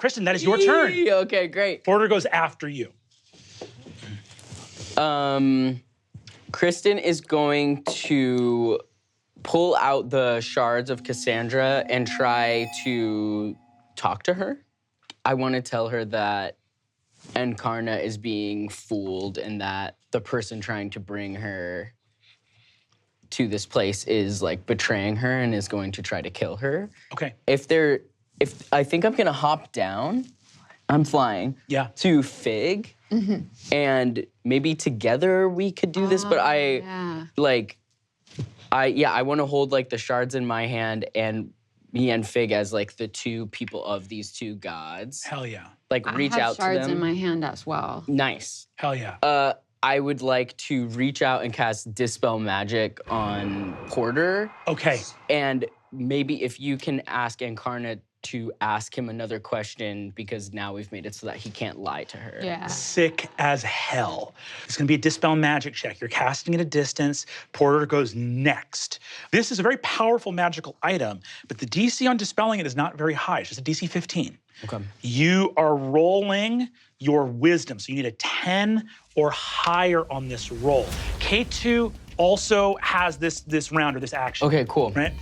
Kristen, that is your turn. Okay, great. Porter goes after you. Kristen is going to pull out the shards of Cassandra and try to talk to her. I want to tell her that Encarna is being fooled and that the person trying to bring her to this place is like betraying her and is going to try to kill her. Okay. If I think I'm gonna hop down, I'm flying. Yeah. To Fig, and maybe together we could do this. But I want to hold like the shards in my hand and me and Fig as like the two people of these two gods. Hell yeah. Like reach out to them. I have shards in my hand as well. Nice. Hell yeah. I would like to reach out and cast Dispel Magic on Porter. Okay. And maybe if you can ask Encarna to ask him another question, because now we've made it so that he can't lie to her. Yeah. Sick as hell. It's gonna be a Dispel Magic check. You're casting at a distance. Porter goes next. This is a very powerful magical item, but the DC on dispelling it is not very high. It's just a DC 15. Okay. You are rolling your wisdom, so you need a 10 or higher on this roll. K2 also has this round or this action. Okay, cool. Right?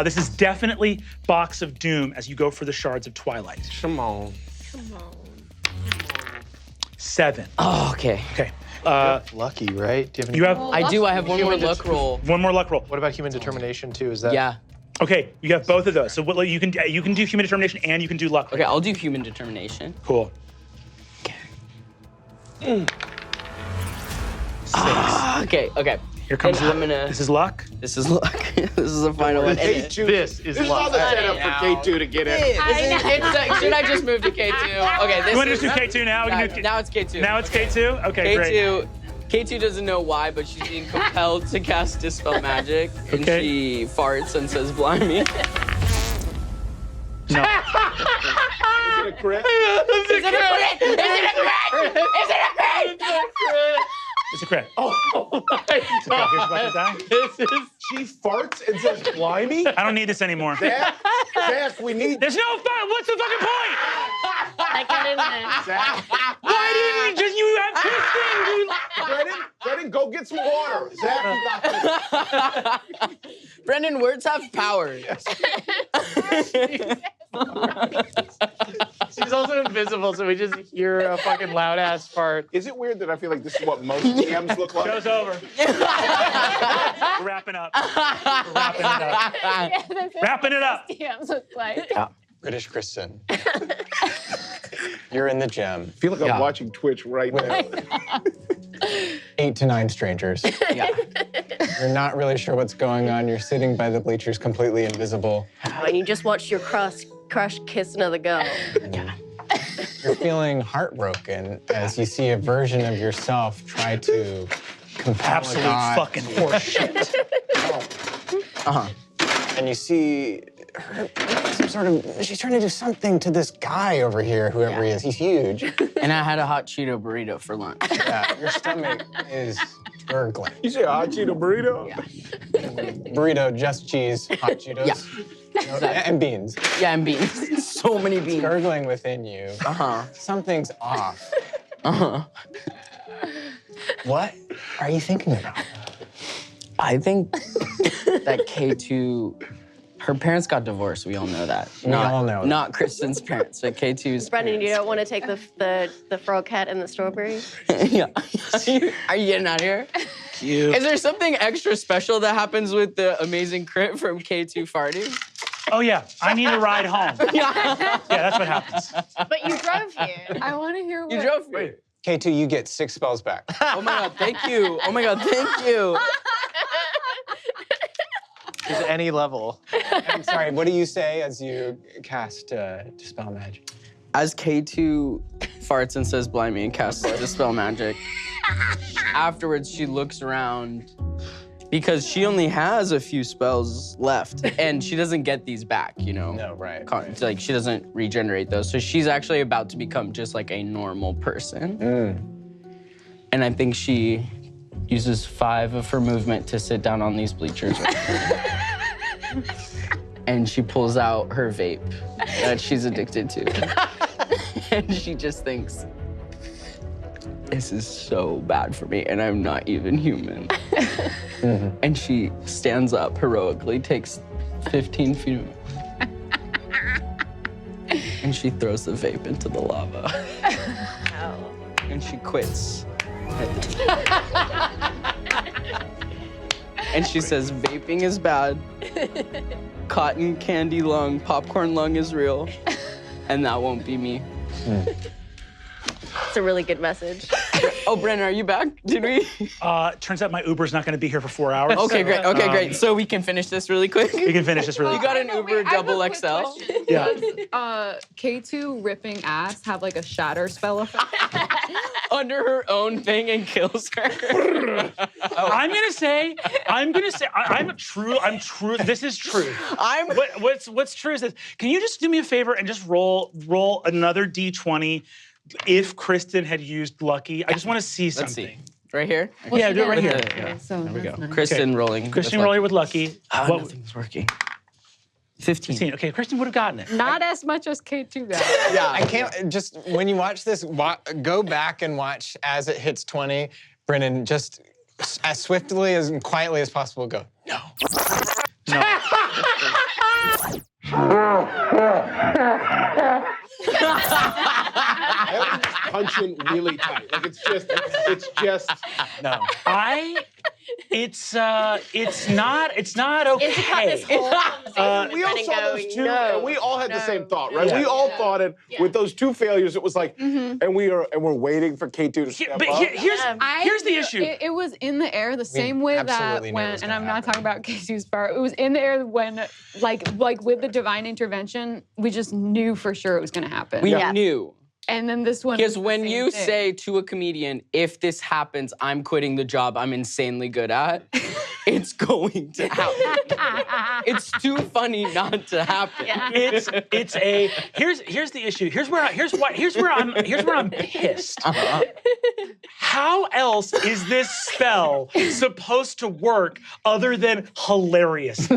This is definitely Box of Doom as you go for the Shards of Twilight. Come on. 7. Oh, okay. Okay. Lucky, right? Do You have. I do. I have one more luck roll. One more luck roll. What about human determination too? Is that? Yeah. Okay, you have both of those. So what you can do human determination and you can do luck. Okay, I'll do human determination. Cool. Okay. 6. Okay. Here comes And I'm gonna. This is luck. This is luck. This is the final one. This is all the setup for K2 to get in. Should I just move to K2? Okay, this You want to is. just do K2 now? We can do Now it's K2. Now it's K2? Okay, great. K2 doesn't know why, but she's being compelled to cast Dispel Magic, and Okay. she farts and says, "Blimey." No. Is it a crit? It's a crit. Oh my Here's about to god. die. She farts and says, blimey? I don't need this anymore. Zach, we need... There's no fun. What's the fucking point? I got in there. Zach. Why didn't you just, you have Kristen? Brennan, go get some water. Zach, you got this. Brendan, words have power. She's also invisible, so we just hear a fucking loud ass fart. Is it weird that I feel like this is what most DMs look like? Show's over. We're wrapping up. We're wrapping it up. Yeah, that's Wrapping it up. DMs look like. British Kristen. You're in the gym. I feel like I'm watching Twitch right now. 8 to 9 strangers. Yeah. You're not really sure what's going on. You're sitting by the bleachers, completely invisible. And you just watched your crush kiss another girl. You're feeling heartbroken as you see a version of yourself try to compel a Absolute god. fucking horseshit. And you see her, she's trying to do something to this guy over here, whoever he is. He's huge. And I had a hot Cheeto burrito for lunch. Yeah, your stomach is gurgling. You say hot Cheeto burrito? Burrito, just cheese, hot Cheetos. Yeah. And beans. Yeah, and beans. So many beans. Gurgling within you. Something's off. What are you thinking about? I think that K2, her parents got divorced. We all know that. We all know that. Not Kristen's parents, but K2's Brendan, parents. you don't want to take the frog cat and the strawberry? Yeah. Are you getting out of here? Cute. Is there something extra special that happens with the amazing crit from K2 farting? Oh yeah, I need a ride home. Yeah, that's what happens. But you drove here. I want to hear what. You drove me. K2, you get 6 spells back. Oh my god, thank you. Oh my god, thank you. Just any level. I'm sorry, what do you say as you cast Dispel Magic? As K2 farts and says blimey and casts Dispel Magic, afterwards she looks around because she only has a few spells left and she doesn't get these back, you know? No, right. Like she doesn't regenerate those. So she's actually about to become just like a normal person. And I think she uses 5 of her movement to sit down on these bleachers right now. And she pulls out her vape that she's addicted to. And she just thinks, this is so bad for me, and I'm not even human. And she stands up heroically, takes 15 feet of and she throws the vape into the lava. And she quits. And she says, vaping is bad. Cotton candy lung, popcorn lung is real. And that won't be me. It's a really good message. Oh, Brennan, are you back? Did we? Turns out my Uber's not going to be here for 4 hours. Okay, great. Okay, great. So we can finish this really quick. We can finish this really You quick. got an Uber double XL? Yeah. Does K2 ripping ass have like a shatter spell effect? Under her own thing and kills her. I'm true. This is true. What's true is this. Can you just do me a favor and just roll another D20 if Kristen had used Lucky? I just want to see something. Let's see. Right here? Yeah, do it right here. Yeah. So There we go. nice. Kristen rolling. Kristen rolling with Lucky. Nothing's working. 15. 15. Okay, Kristen would have gotten it. Not as much as K2 got. Yeah, I can't, just when you watch this, go back and watch as it hits 20. Brennan, just as swiftly and quietly as possible, go, no. No. I would just punch in really tight. Like it's just No. It's not okay. Izzy caught this whole conversation we all with saw Brennan those going, two, no, and we all had the no. same thought, right? Yeah. We all thought it with those two failures. It was like, and we're waiting for K2 to step But up. here's the issue. It was in the air the same way that absolutely knew it when, was and gonna I'm not happen. talking about K2's power, it was in the air when, like with the divine intervention, we just knew for sure it was gonna happen. We knew. And then this one. Because was the when same you thing. say to a comedian, if this happens, I'm quitting the job I'm insanely good at, it's going to happen. It's too funny not to happen. Here's the issue. Here's where I'm pissed. How else is this spell supposed to work other than hilarious?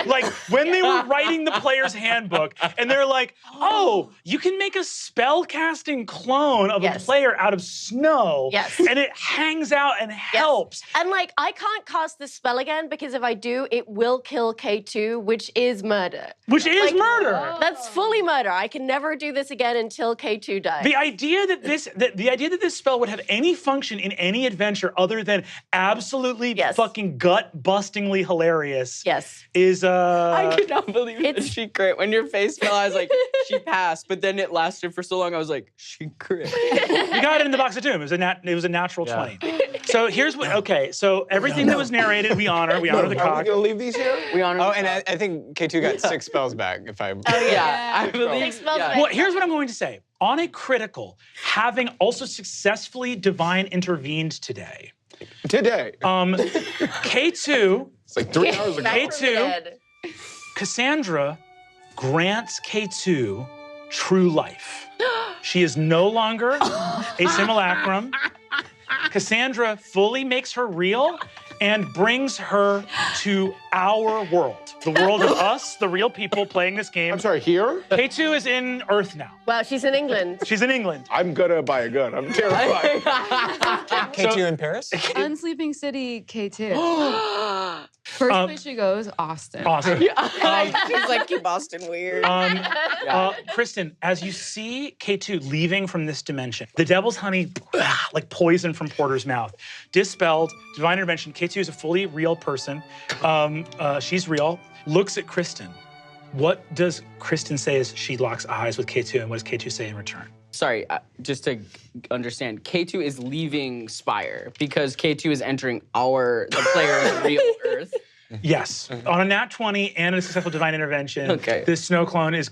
Like when they were writing the player's handbook and they're like, oh, you can make a spell casting clone of a player out of snow. Yes. And it hangs out and helps. And like, I can't cast this spell again because if I do, it will kill K2, which is murder. Which is murder. That's fully murder. I can never do this again until K2 dies. The idea that this spell would have any function in any adventure other than absolutely fucking gut-bustingly hilarious is I could not believe that she crit. When your face fell, I was like, she passed. But then it lasted for so long, I was like, she crit. You got it in the box of doom. It was a natural 20. So here's what. Okay, so everything that was narrated, we honor. We honor the Are cock. we gonna leave these here? We honor. Oh, and I think K2 got 6 spells back, if I... I believe. Well, here's what I'm going to say. On a critical, having also successfully divine intervened today. K2. It's like 3 hours ago. K2. Cassandra grants K2 true life. She is no longer a simulacrum. Cassandra fully makes her real and brings her to our world. The world of us, the real people playing this game. I'm sorry, here? K2 is in Earth now. Well, she's in England. She's in England. I'm gonna buy a gun. I'm terrified. K2 in Paris? Unsleeping City K2. First place she goes, Austin. Awesome. She's like, keep Boston weird. Kristen, as you see K2 leaving from this dimension, the devil's honey, like poison from Porter's mouth, dispelled, divine intervention. K2 is a fully real person. She's real. Looks at Kristen. What does Kristen say as she locks eyes with K2, and what does K2 say in return? Sorry, just to understand, K2 is leaving Spire because K2 is entering the player's real Earth. Yes, on a nat 20 and a successful divine intervention, this snow clone is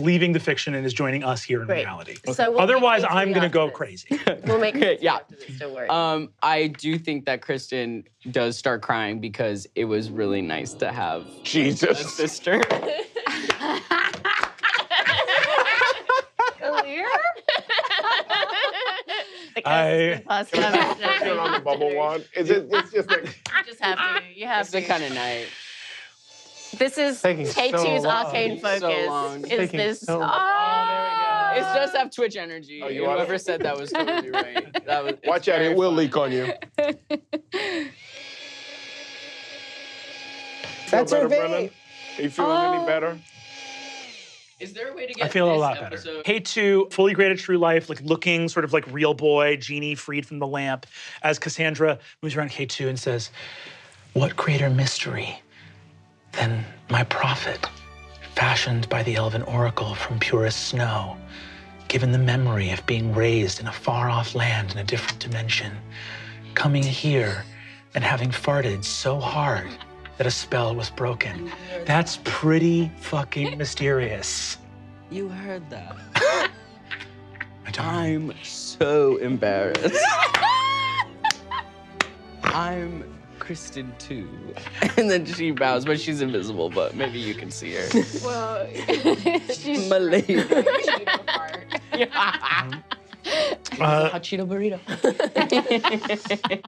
leaving the fiction and is joining us here in reality. So we'll Otherwise, make I'm K2 gonna go after crazy. We'll make K2 Yeah. after this, don't worry. I do think that Kristen does start crying because it was really nice to have a sister. I Turn on the bubble wand. It's just like... You just have to. You have It's to. the kind of night. This is Taking so K2's long. arcane So long. long. Is this? so long. Oh, It does have Twitch energy. Oh, you want Whoever it? said that was totally right. It's Watch out, very it will fun. leak on you. That's Feel her better, Brennan? vape. Are you feeling any better? Is there a way to get I feel a this lot better. episode? K2, fully graded true life, like looking sort of like real boy, genie freed from the lamp, as Cassandra moves around K2 and says, "What greater mystery than my prophet, fashioned by the elven oracle from purest snow, given the memory of being raised in a far-off land in a different dimension, coming here and having farted so hard that a spell was broken." That's pretty fucking mysterious. You heard that. I don't know. I'm so embarrassed. I'm Kristen too. And then she bows, but she's invisible, but maybe you can see her. Well, she's My lady. Cheeto fart. Hot Cheeto burrito.